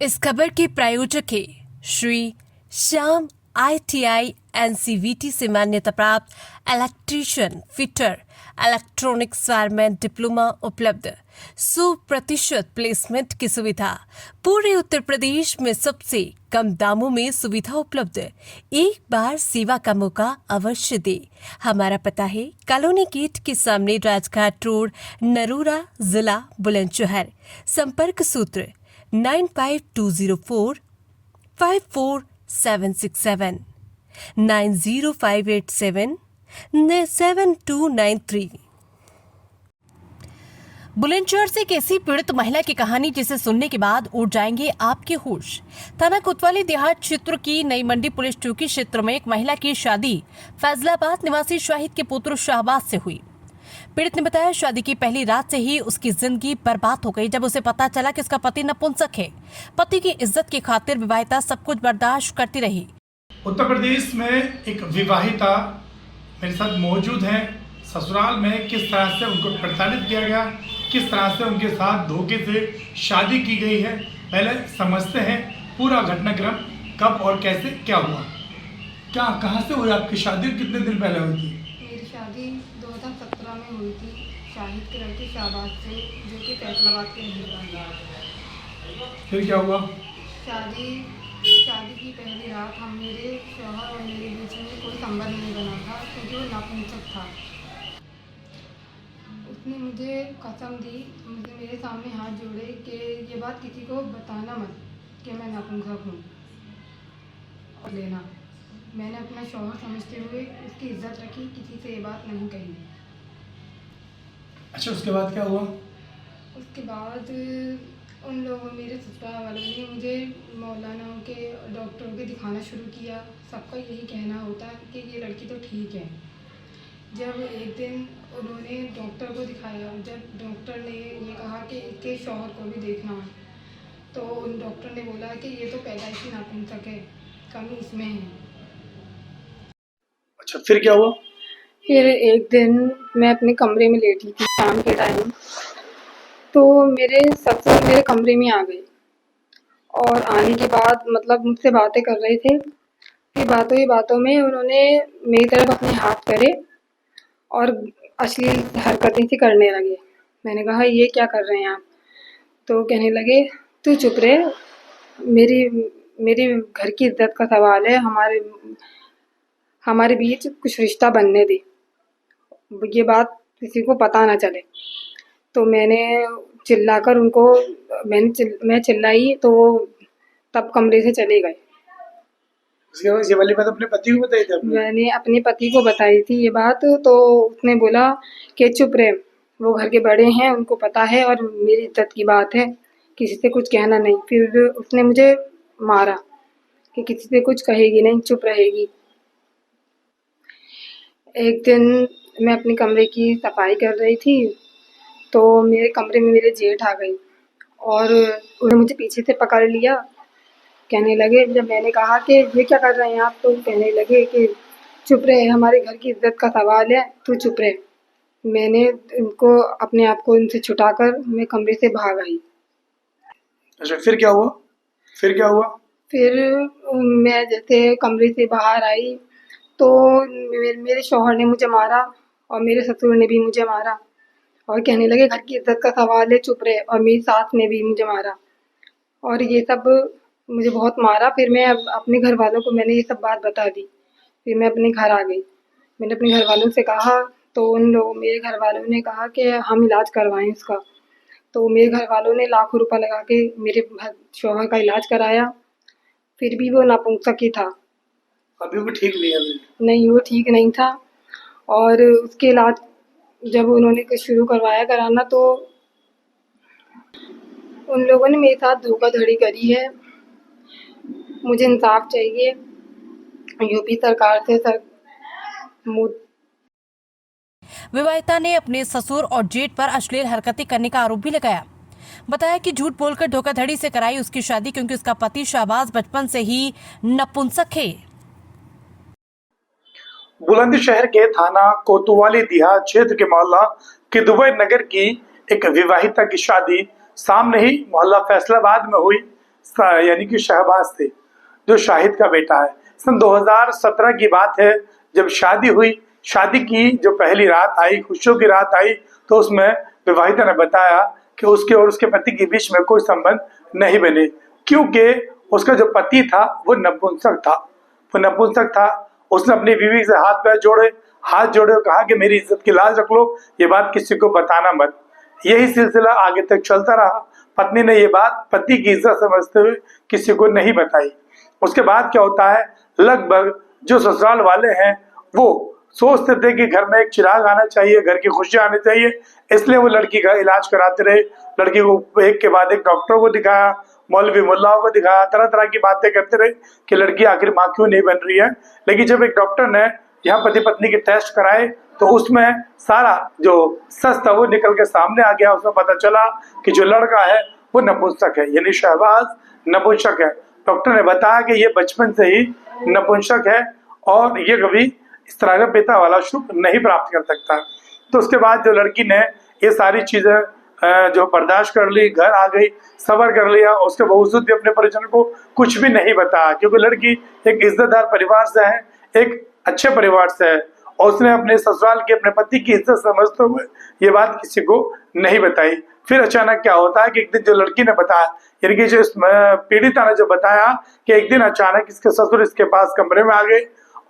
इस खबर के प्रायोजक है श्री श्याम ITI NCVT से मान्यता प्राप्त electrician fitter electronics wireman diploma उपलब्ध 100% प्लेसमेंट की सुविधा पूरे उत्तर प्रदेश में सबसे कम दामों में सुविधा उपलब्ध। एक बार सेवा का मौका अवश्य दे। हमारा पता है कॉलोनी गेट के सामने राजघाट रोड नरूरा जिला बुलंदशहर। संपर्क सूत्र 95204 54767 90587 7293। बुलंदशहर से एक ऐसी पीड़ित महिला की कहानी जिसे सुनने के बाद उड़ जाएंगे आपके होश। थाना कोतवाली देहात क्षेत्र की नई मंडी पुलिस चौकी क्षेत्र में एक महिला की शादी फैजलाबाद निवासी शाहिद के पुत्र शाहबाज से हुई। पीड़ित ने बताया शादी की पहली रात से ही उसकी जिंदगी बर्बाद हो गई जब उसे पता चला कि उसका पति नपुंसक है। पति की इज्जत की खातिर विवाहिता सब कुछ बर्दाश्त करती रही। उत्तर प्रदेश में एक विवाहिता मेरे साथ मौजूद है। ससुराल में किस तरह से उनको प्रताड़ित किया गया, किस तरह से उनके साथ धोखे से शादी की गई है, पहले समझते हैं पूरा घटनाक्रम कब और कैसे क्या हुआ। क्या कहाँ से हुई आपकी शादी, कितने दिन पहले हुई थी? मेरी शादी 2017 में हुई थी शाहिद के लड़के शाहबाज से, जो कि फैसलाबाद के रहने वाले हैं। फिर क्या हुआ? शादी की पहली रात हम मेरे शौहर और मेरे बीच में कोई संबंध नहीं बना था क्योंकि वो नपुंसक था। उसने मुझे कसम दी, मुझे मेरे सामने हाथ जोड़े कि ये बात किसी को बताना मत कि मैं नपुंसक हूँ और लेना। मैंने अपना शौहर समझते हुए उसकी इज्जत रखी, किसी से ये बात नहीं कही। अच्छा, उसके बाद क्या हुआ? उसके बाद उन लोगों मेरे ससुराल वालों ने मुझे मौलानाओं के डॉक्टरों के दिखाना शुरू किया। सबका यही कहना होता है कि ये लड़की तो ठीक है। जब एक दिन उन्होंने डॉक्टर को दिखाया, जब डॉक्टर ने ये कहा कि इसके शौहर को भी देखना, तो उन डॉक्टर ने बोला कि ये तो पैदाइशी नपुंसक है, कमी इसमें है। अच्छा, फिर क्या हुआ? फिर एक दिन मैं अपने कमरे में लेटी थी शाम के टाइम, तो मेरे ससुर मेरे कमरे में आ गए और आने के बाद मतलब मुझसे बातें कर रहे थे। फिर बातों ही बातों में उन्होंने मेरी तरफ अपने हाथ करे और अश्लील हरकतें सी करने लगे। मैंने कहा ये क्या कर रहे हैं आप? तो कहने लगे तू चुप रहे, मेरी मेरी घर की इज्जत का सवाल है, हमारे बीच कुछ रिश्ता बनने दे, ये बात किसी को पता ना चले। तो मैंने चिल्लाकर उनको मैं चिल्लाई तो वो तब कमरे से चले गए। ये वाली बात अपने पति को बताई थी आपने? मैंने अपने पति को बताई थी ये बात, तो उसने बोला कि चुप रहे, वो घर के बड़े हैं, उनको पता है और मेरी इज्जत की बात है, किसी से कुछ कहना नहीं। फिर उसने मुझे मारा कि किसी से कुछ कहेगी नहीं, चुप रहेगी। एक दिन मैं अपने कमरे की सफाई कर रही थी तो मेरे कमरे में मेरे जेठ आ गई और उन्होंने मुझे पीछे से पकड़ लिया। कहने लगे, जब मैंने कहा कि ये क्या कर रहे हैं आप, तो कहने लगे कि चुप रहे, हमारे घर की इज्जत का सवाल है, तू चुप रहे। मैंने उनको अपने आप को उनसे छुटाकर मैं कमरे से भाग आई। अच्छा, फिर क्या हुआ? फिर क्या हुआ? फिर मैं जैसे कमरे से बाहर आई तो मेरे शौहर ने मुझे मारा और मेरे ससुर ने भी मुझे मारा और कहने लगे घर की इज्जत का सवाल है, चुप रहे। और मेरी सास ने भी मुझे मारा और ये सब मुझे बहुत मारा। फिर मैं अपने घर वालों को मैंने ये सब बात बता दी। फिर मैं अपने घर आ गई। मैंने अपने घर वालों से कहा तो उन लोगों मेरे घर वालों ने कहा कि हम इलाज करवाएं इसका। तो मेरे घर वालों ने लाखों रुपए लगा के मेरे शौहर का इलाज कराया, फिर भी वो नपुंसक ही था। अभी वो ठीक नहीं है? नहीं, वो ठीक नहीं था। और उसके इलाज जब उन्होंने कुछ शुरू करवाया कराना तो उन लोगों ने मेरे साथ धोखाधड़ी करी है। मुझे इंसाफ चाहिए यूपी सरकार से। विवाहिता ने अपने ससुर और जेठ पर अश्लील हरकतें करने का आरोप भी लगाया। बताया कि झूठ बोलकर धोखाधड़ी से कराई उसकी शादी क्योंकि उसका पति शाहबाज बचपन से ही नपुंसक है। बुलंदशहर के थाना कोतवाली देहात क्षेत्र के मोहल्ला किदवई नगर की एक विवाहिता की शादी सामने ही मोहल्ला फैसलाबाद में हुई। यानी कि शहबाज थे, जो शाहिद का बेटा है। सन 2017 की बात है, जब शादी हुई। शादी की जो पहली रात आई, खुशियों की रात आई, तो उसमें विवाहिता ने बताया कि उसके और उसके पति के बीच में कोई संबंध नहीं बने, क्योंकि उसका जो पति था वो नपुंसक था। वो नपुंसक था। उसने अपनी बीवी से हाथ जोड़े और कहा कि मेरी इज्जत की लाज रख लो, ये बात किसी को बताना मत। यही सिलसिला आगे तक चलता रहा। पत्नी ने ये बात पति की इज्जत समझते हुए किसी को नहीं बताई। उसके बाद क्या होता है, लगभग जो ससुराल वाले हैं वो सोचते थे कि घर में एक चिराग आना चाहिए, घर की खुशियां आनी चाहिए, इसलिए वो लड़की का इलाज कराते रहे। लड़की को एक के बाद एक डॉक्टरों को दिखाया, मौलवी मुल्लाओं को दिखाया, तरह तरह की बातें करते रहे कि लड़की आखिर माँ क्यों नहीं बन रही है। लेकिन जब एक डॉक्टर ने यहाँ पति पत्नी के टेस्ट कराए तो उसमें सारा जो सच था वो निकल के सामने आ गया। उसमें पता चला कि जो लड़का है वो नपुंसक है, यानी शहबाज नपुंसक है। डॉक्टर ने बताया कि ये बचपन से ही नपुंसक है और ये कभी इस तरह का पिता वाला सुख नहीं प्राप्त कर सकता। तो उसके बाद जो लड़की ने ये सारी चीजें जो बर्दाश्त कर ली, घर आ गई, सब्र कर लिया, उसके बावजूद भी अपने परिजन को कुछ भी नहीं बताया, क्योंकि लड़की एक इज्जतदार परिवार से है, एक अच्छे परिवार से है, और उसने अपने ससुराल के अपने पति की इज्जत समझते हुए ये बात किसी को नहीं बताई। फिर अचानक क्या होता है कि एक दिन जो लड़की ने बताया, यानी कि जो पीड़िता ने जो बताया कि एक दिन अचानक इसके ससुर इसके पास कमरे में आ गए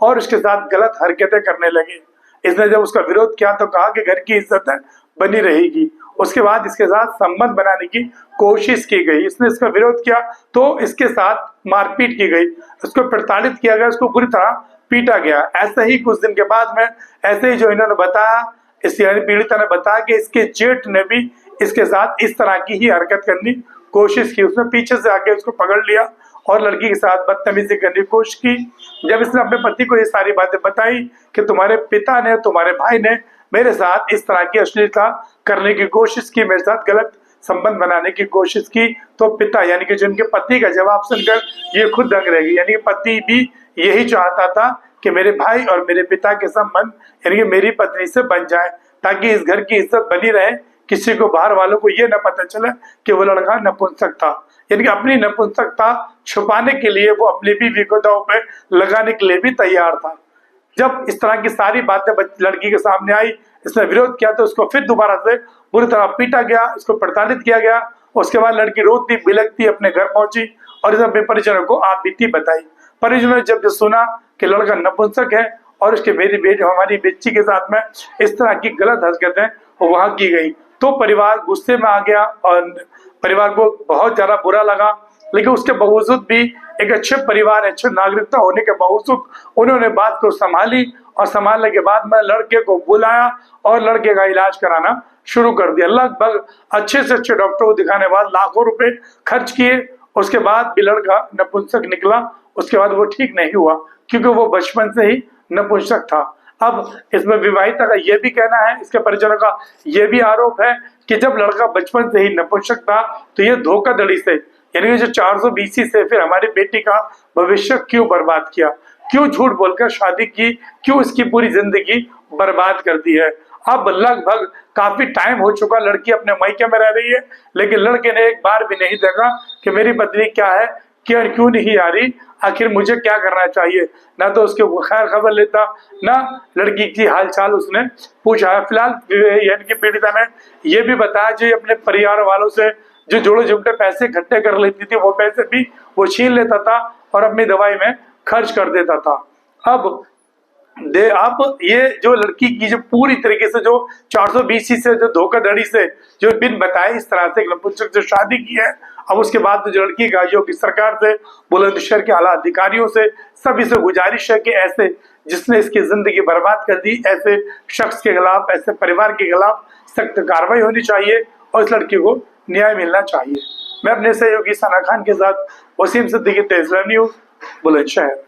और उसके साथ गलत हरकतें करने लगे। इसने जब उसका विरोध किया तो कहा कि घर की इज्जत बनी रहेगी। उसके बाद इसके साथ संबंध बनाने की कोशिश की गई। इसने इसका विरोध किया तो इसके साथ मारपीट की गई, उसको प्रताड़ित किया गया, उसको पूरी तरह पीटा गया। ऐसे ही कुछ दिन के बाद में ऐसे ही जो इन्होंने बताया, इस यानी पीड़िता ने बताया कि इसके जेठ ने भी इसके साथ इस तरह की ही हरकत करने की कोशिश की। उसने पीछे से आके उसको पकड़ लिया और लड़की के साथ बदतमीजी करने की कोशिश की। जब इसने अपने पति को ये सारी बातें बताई कि तुम्हारे पिता ने, तुम्हारे भाई ने मेरे साथ इस तरह की अश्लीलता करने की कोशिश की, मेरे साथ गलत संबंध बनाने की कोशिश की, तो पिता यानी कि जिनके पति का जवाब सुनकर ये खुद दंग रह गई। यानी कि पति भी यही चाहता था कि मेरे भाई और मेरे पिता के संबंध यानी कि मेरी पत्नी से बन जाए, ताकि इस घर की इज्जत बनी रहे, किसी को बाहर वालों को ये न पता चले कि वो लड़का नपुंसक था। यानी कि अपनी नपुंसकता छुपाने के लिए वो अपनी बीवी को दांव पे लगाने के लिए भी तैयार था। जब इस तरह की सारी बातें लड़की के सामने आई, इसने विरोध किया तो उसको फिर दोबारा से बुरी तरह पीटा गया, इसको प्रताड़ित किया गया। उसके बाद लड़की रोती बिलखती अपने घर पहुंची और इसे अपने परिजनों को आप बीती बताई। परिजनों ने जब सुना कि लड़का नपुंसक है और उसके हमारी बच्ची के साथ में इस तरह की गलत हरकतें वहां की गई, तो परिवार गुस्से में आ गया और परिवार को बहुत ज्यादा बुरा लगा। लेकिन उसके बावजूद भी एक अच्छे परिवार, अच्छे नागरिकता होने के बावजूद उन्होंने बात को संभाली और संभालने के बाद में लड़के को बुलाया और लड़के का इलाज कराना शुरू कर दिया। लगभग अच्छे से अच्छे डॉक्टर को दिखाने के बाद लाखों रुपए खर्च किए। उसके बाद भी लड़का नपुंसक निकला। उसके बाद वो ठीक नहीं हुआ, क्योंकि वो बचपन से ही नपुंसक था। अब इसमें विवाहिता का ये भी कहना है, इसके परिजनों का ये भी आरोप है कि जब लड़का बचपन से ही नपुंसक था तो ये धोखाधड़ी से, यानी जो 420 से फिर हमारी बेटी का भविष्य क्यों बर्बाद किया, क्यों झूठ बोलकर शादी की, क्यों इसकी पूरी जिंदगी बर्बाद कर दी है। अब लगभग काफी टाइम हो चुका, लड़की अपने मायके में रह रही है, लेकिन लड़के ने एक बार भी नहीं देखा कि मेरी पत्नी क्या है, क्यों नहीं आ रही, आखिर मुझे क्या करना चाहिए। ना तो उसके खैर खबर लेता, ना लड़की की हालचाल उसने पूछा है। फिलहाल यानी कि पीड़िता ने यह भी बताया जो अपने परिवार वालों से जो जोड़े जुमटे पैसे इकट्ठे कर लेती थी, वो पैसे भी वो छीन लेता था और अपनी दवाई में खर्च कर देता था। अब ये जो लड़की की जो पूरी तरीके से जो 420 से जो धोखाधड़ी से जो बिन बताए इस तरह से नपुंसक से शादी की है, अब उसके बाद जो लड़की का योगी सरकार से, बुलंदशहर के आला अधिकारियों से सभी से गुजारिश है कि ऐसे जिसने इसकी जिंदगी बर्बाद कर दी, ऐसे शख्स के खिलाफ, ऐसे परिवार के खिलाफ सख्त कार्रवाई होनी चाहिए और इस लड़की को न्याय मिलना चाहिए। मैं अपने सहयोगी सना खान के साथ वसीम सिद्दीकी, तेज न्यूज़, बुलंदशहर।